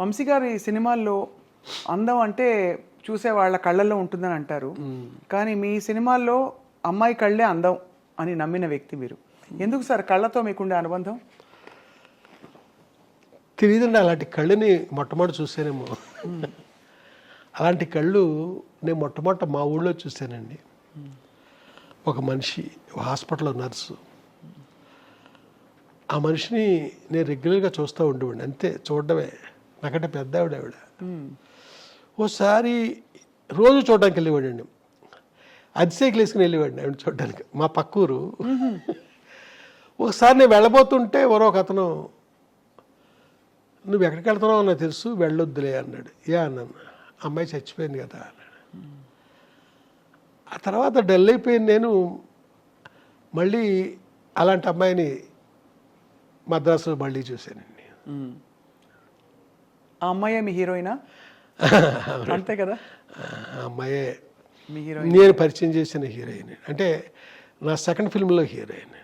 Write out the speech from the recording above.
వంశీ గారి సినిమాల్లో అందం అంటే చూసే వాళ్ళ కళ్ళల్లో ఉంటుందని అంటారు, కానీ మీ సినిమాల్లో అమ్మాయి కళ్ళే అందం అని నమ్మిన వ్యక్తి మీరు. ఎందుకు సార్ కళ్ళతో మీకుండే అనుబంధం? తెలియదండి, అలాంటి కళ్ళని మొట్టమొదటి చూసానేమో. అలాంటి కళ్ళు నేను మొట్టమొదట మా ఊళ్ళో చూశానండి. ఒక మనిషి హాస్పిటల్లో నర్సు, ఆ మనిషిని నేను రెగ్యులర్గా చూస్తూ ఉండేవాడిని, అంతే చూడడమే. నాకంటే పెద్ద ఆవిడ. ఓసారి రోజు చూడడానికి వెళ్ళేవాడండి, అతిశేకులు వేసుకుని వెళ్ళేవాడిని ఆవిడ చూడడానికి, మా పక్కూరు. ఒకసారి నేను వెళ్ళబోతుంటే ఎవరో ఒక అతను, నువ్వు ఎక్కడికి వెళ్తున్నావు నాకు తెలుసు, వెళ్ళొద్దులే అన్నాడు. అన్నాను, అమ్మాయి చచ్చిపోయింది కదా అన్నాడు. ఆ తర్వాత డల్ అయిపోయింది. నేను మళ్ళీ అలాంటి అమ్మాయిని మద్రాసులో మళ్ళీ చూశానండి. ఆ అమ్మాయే మీ హీరోయినా? అంతే కదా, ఆ అమ్మాయే మీ హీరోయిన్. నేను పరిచయం చేసిన హీరోయిన్, అంటే నా సెకండ్ ఫిల్మ్లో హీరోయిన్.